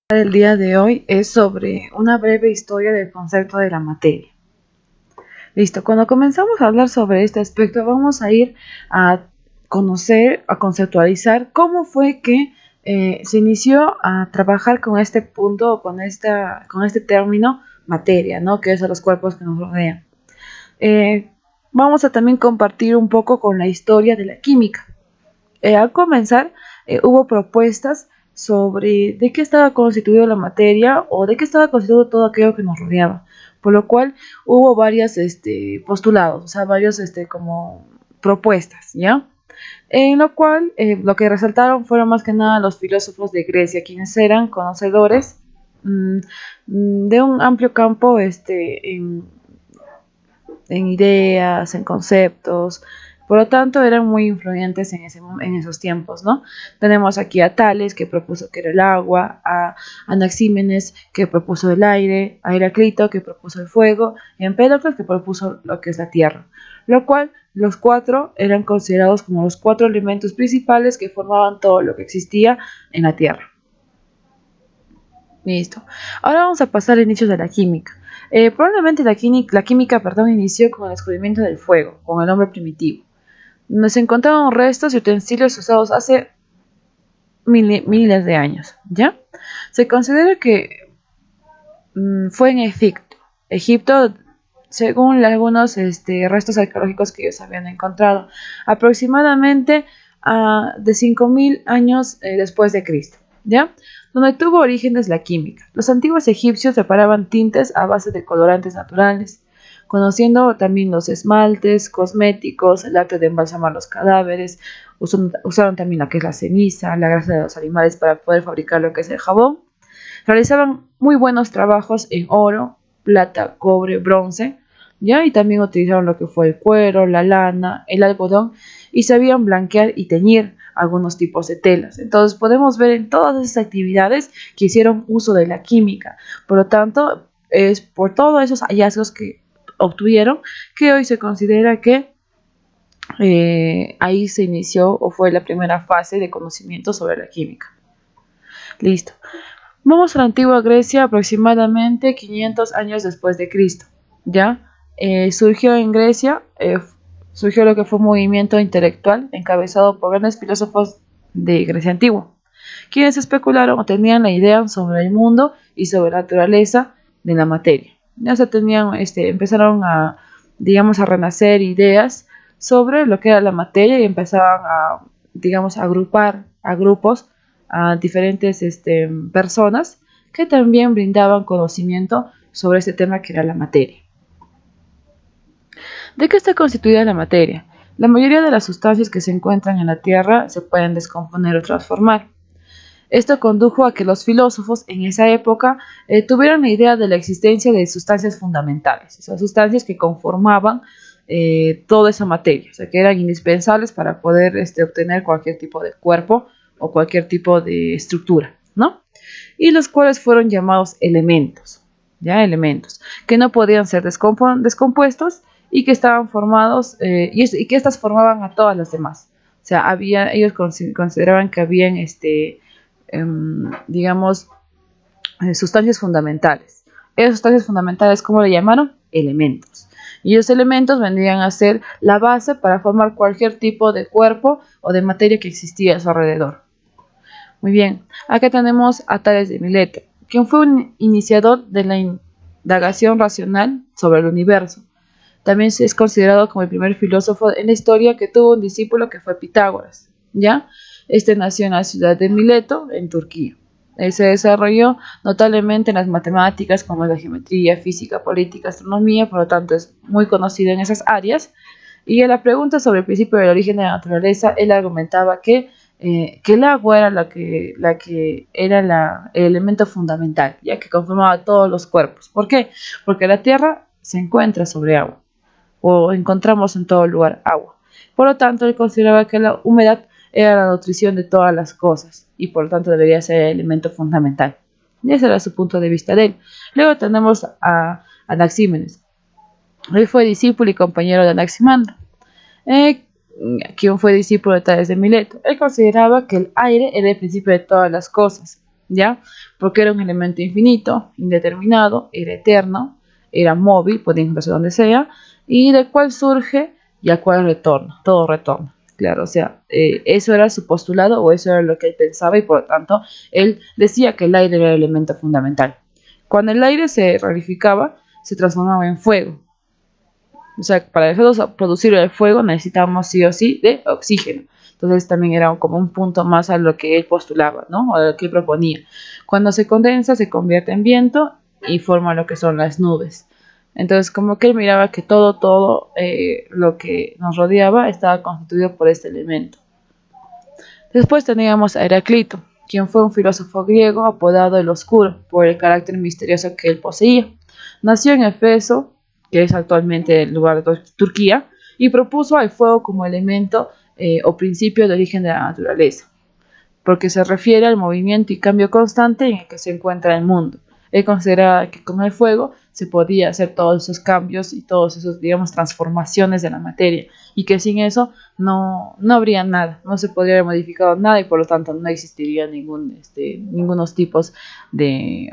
El día de hoy es sobre una breve historia del concepto de la materia. Listo, cuando comenzamos a hablar sobre este aspecto vamos a ir a conocer, a conceptualizar cómo fue que se inició a trabajar con este punto, con este término materia, ¿no? Que es a los cuerpos que nos rodean. Vamos a también compartir un poco con la historia de la química. Al comenzar, hubo propuestas sobre de qué estaba constituida la materia o de qué estaba constituido todo aquello que nos rodeaba, por lo cual hubo varias postulados, o sea, varios como propuestas, ¿ya? En lo cual lo que resaltaron fueron más que nada los filósofos de Grecia, quienes eran conocedores de un amplio campo en ideas, en conceptos. Por lo tanto, eran muy influyentes en esos tiempos, ¿no? Tenemos aquí a Tales, que propuso que era el agua, a Anaxímenes, que propuso el aire, a Heráclito, que propuso el fuego, y a Empédocles, que propuso lo que es la tierra. Lo cual, los cuatro eran considerados como los cuatro elementos principales que formaban todo lo que existía en la tierra. Listo. Ahora vamos a pasar a inicios de la química. Probablemente la química inició con el descubrimiento del fuego, con el hombre primitivo, donde se encontraron restos y utensilios usados hace miles de años, ¿ya? Se considera que fue en Egipto, según algunos restos arqueológicos que ellos habían encontrado, aproximadamente de 5000 años después de Cristo, ¿ya? Donde tuvo orígenes la química. Los antiguos egipcios preparaban tintes a base de colorantes naturales, conociendo también los esmaltes, cosméticos, el arte de embalsamar los cadáveres, usaron también lo que es la ceniza, la grasa de los animales para poder fabricar lo que es el jabón. Realizaban muy buenos trabajos en oro, plata, cobre, bronce, ¿ya? Y también utilizaron lo que fue el cuero, la lana, el algodón, y sabían blanquear y teñir algunos tipos de telas. Entonces podemos ver en todas esas actividades que hicieron uso de la química. Por lo tanto, es por todos esos hallazgos que obtuvieron que hoy se considera que ahí se inició o fue la primera fase de conocimiento sobre la química. Listo. Vamos a la antigua Grecia aproximadamente 500 años después de Cristo, ¿ya? Surgió en Grecia, surgió lo que fue un movimiento intelectual encabezado por grandes filósofos de Grecia antigua, quienes especularon o tenían la idea sobre el mundo y sobre la naturaleza de la materia. Ya se tenían, empezaron a, digamos, a renacer ideas sobre lo que era la materia y empezaban a, digamos, a agrupar a grupos a diferentes personas que también brindaban conocimiento sobre este tema que era la materia. ¿De qué está constituida la materia? La mayoría de las sustancias que se encuentran en la Tierra se pueden descomponer o transformar. Esto condujo a que los filósofos en esa época tuvieran la idea de la existencia de sustancias fundamentales, esas sustancias que conformaban toda esa materia, o sea, que eran indispensables para poder obtener cualquier tipo de cuerpo o cualquier tipo de estructura, ¿no? Y los cuales fueron llamados elementos, ¿ya? Elementos, que no podían ser descompuestos y que estaban formados, y que estas formaban a todas las demás. O sea, ellos consideraban que habían, digamos, sustancias fundamentales. Esas sustancias fundamentales, ¿cómo le llamaron? Elementos. Y esos elementos vendrían a ser la base para formar cualquier tipo de cuerpo o de materia que existía a su alrededor. Muy bien, acá tenemos a Tales de Mileto, quien fue un iniciador de la indagación racional sobre el universo. También es considerado como el primer filósofo en la historia que tuvo un discípulo que fue Pitágoras, ¿ya? Nació en la ciudad de Mileto, en Turquía. Se desarrolló notablemente en las matemáticas como la geometría, física, política, astronomía, por lo tanto es muy conocido en esas áreas. Y en la pregunta sobre el principio del origen de la naturaleza, él argumentaba que el agua era el elemento fundamental, ya que conformaba todos los cuerpos. ¿Por qué? Porque la Tierra se encuentra sobre agua, o encontramos en todo lugar agua. Por lo tanto, él consideraba que la humedad era la nutrición de todas las cosas y por lo tanto debería ser el elemento fundamental. Y ese era su punto de vista de él. Luego tenemos a Anaxímenes. Él fue discípulo y compañero de Anaximandro, quien fue discípulo de Tales de Mileto. Él consideraba que el aire era el principio de todas las cosas, ¿ya? Porque era un elemento infinito, indeterminado, era eterno, era móvil, podía irse donde sea, y del cual surge y al cual retorna, todo retorna. Claro, o sea, eso era su postulado o eso era lo que él pensaba y por lo tanto él decía que el aire era el elemento fundamental. Cuando el aire se rarificaba, se transformaba en fuego. O sea, para nosotros producir el fuego necesitábamos sí o sí de oxígeno. Entonces también era como un punto más a lo que él postulaba, ¿no? O a lo que él proponía. Cuando se condensa, se convierte en viento y forma lo que son las nubes. Entonces, como que él miraba que todo lo que nos rodeaba estaba constituido por este elemento. Después teníamos a Heráclito, quien fue un filósofo griego apodado el Oscuro, por el carácter misterioso que él poseía. Nació en Éfeso, que es actualmente el lugar de Turquía, y propuso al fuego como elemento o principio de origen de la naturaleza, porque se refiere al movimiento y cambio constante en el que se encuentra el mundo. Él consideraba que con el fuego se podía hacer todos esos cambios y todos esos, digamos, transformaciones de la materia, y que sin eso no habría nada, no se podría haber modificado nada y por lo tanto no existiría ningunos tipos de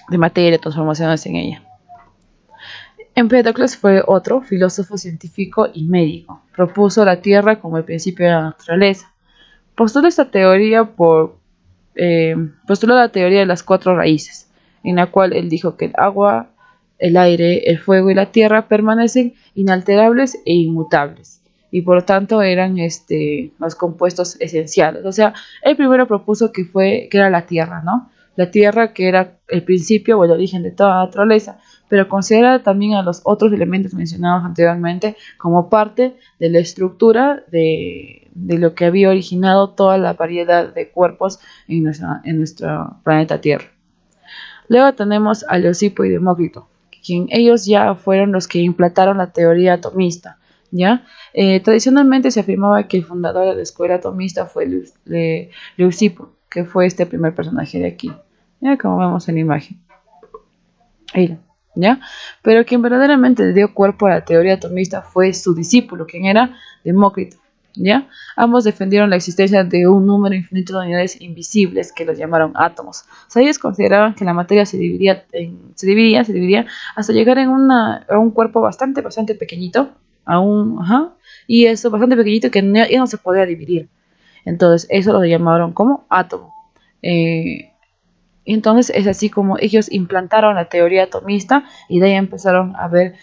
materia, transformaciones en ella. Empédocles fue otro filósofo científico y médico. Propuso la Tierra como el principio de la naturaleza. Postuló la teoría de las 4 raíces, en la cual él dijo que el agua, el aire, el fuego y la tierra permanecen inalterables e inmutables, y por lo tanto eran los compuestos esenciales. O sea, él primero propuso que era la tierra, ¿no? La tierra que era el principio o el origen de toda la naturaleza, pero considera también a los otros elementos mencionados anteriormente como parte de la estructura de lo que había originado toda la variedad de cuerpos en nuestro planeta Tierra. Luego tenemos a Leucipo y Demócrito, quien ellos ya fueron los que implantaron la teoría atomista, ¿ya? Tradicionalmente se afirmaba que el fundador de la escuela atomista fue Leucipo, que fue este primer personaje de aquí, ¿ya? Como vemos en la imagen. Ahí, ¿ya? Pero quien verdaderamente le dio cuerpo a la teoría atomista fue su discípulo, quien era Demócrito, ¿ya? Ambos defendieron la existencia de un número infinito de unidades invisibles que los llamaron átomos. O sea, ellos consideraban que la materia se dividía hasta llegar a un cuerpo bastante pequeñito, y eso bastante pequeñito que ya no se podía dividir. Entonces, eso lo llamaron como átomo. Entonces es así como ellos implantaron la teoría atomista y de ahí empezaron a ver,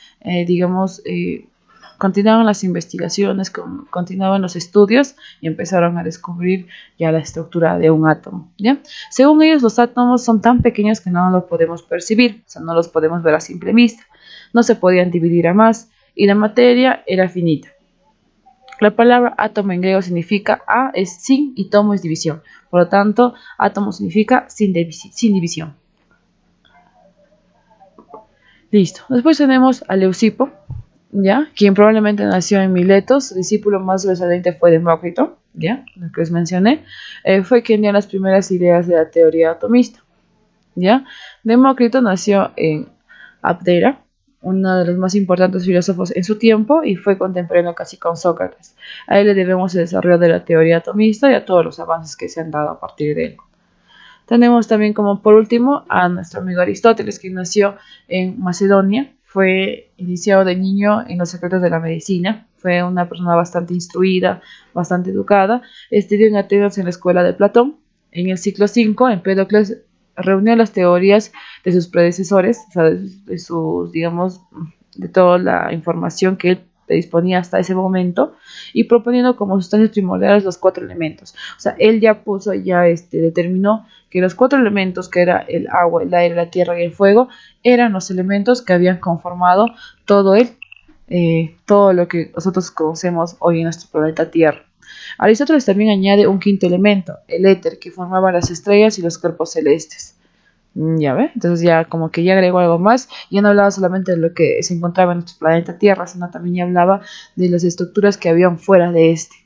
continuaban las investigaciones, continuaban los estudios y empezaron a descubrir ya la estructura de un átomo, ¿ya? Según ellos, los átomos son tan pequeños que no los podemos percibir, o sea, no los podemos ver a simple vista, no se podían dividir a más y la materia era finita. La palabra átomo en griego significa a es sin y tomo es división. Por lo tanto, átomo significa sin división. Listo. Después tenemos a Leucipo, ¿ya? Quien probablemente nació en Miletos. Su discípulo más sobresaliente fue Demócrito, ¿ya? Lo que les mencioné. Fue quien dio las primeras ideas de la teoría atomista, ¿ya? Demócrito nació en Abdera, uno de los más importantes filósofos en su tiempo, y fue contemporáneo casi con Sócrates. A él le debemos el desarrollo de la teoría atomista y a todos los avances que se han dado a partir de él. Tenemos también como por último a nuestro amigo Aristóteles, que nació en Macedonia, fue iniciado de niño en los secretos de la medicina, fue una persona bastante instruida, bastante educada, estudió en Atenas en la escuela de Platón. En el siglo V, Empédocles reunió las teorías de sus predecesores, o sea, de toda la información que él disponía hasta ese momento, y proponiendo como sustancias primordiales los 4 elementos. O sea, él ya determinó que los 4 elementos, que era el agua, el aire, la tierra y el fuego, eran los elementos que habían conformado todo lo que nosotros conocemos hoy en nuestro planeta Tierra. Aristóteles también añade un 5.º elemento, el éter, que formaba las estrellas y los cuerpos celestes. Ya ve, entonces ya como que ya agregó algo más, ya no hablaba solamente de lo que se encontraba en nuestro planeta Tierra, sino también ya hablaba de las estructuras que habían fuera de este,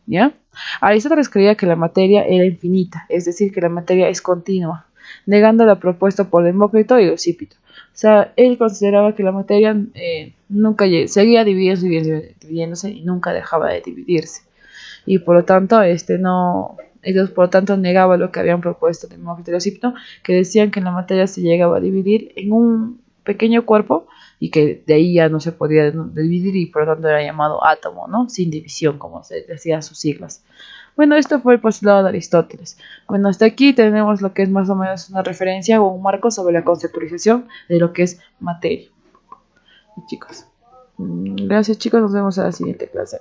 ¿ya? Aristóteles creía que la materia era infinita, es decir, que la materia es continua, negando la propuesta por Demócrito y Leucipo. O sea, él consideraba que la materia seguía dividiéndose y nunca dejaba de dividirse. y por lo tanto no, ellos por lo tanto negaban lo que habían propuesto Demócrito y Leucippus, que decían que la materia se llegaba a dividir en un pequeño cuerpo y que de ahí ya no se podía dividir y por lo tanto era llamado átomo, ¿no? Sin división, como se decía sus siglas. Bueno, esto fue el postulado de Aristóteles. Bueno, hasta aquí tenemos lo que es más o menos una referencia o un marco sobre la conceptualización de lo que es materia. Chicos, gracias chicos, nos vemos en la siguiente clase.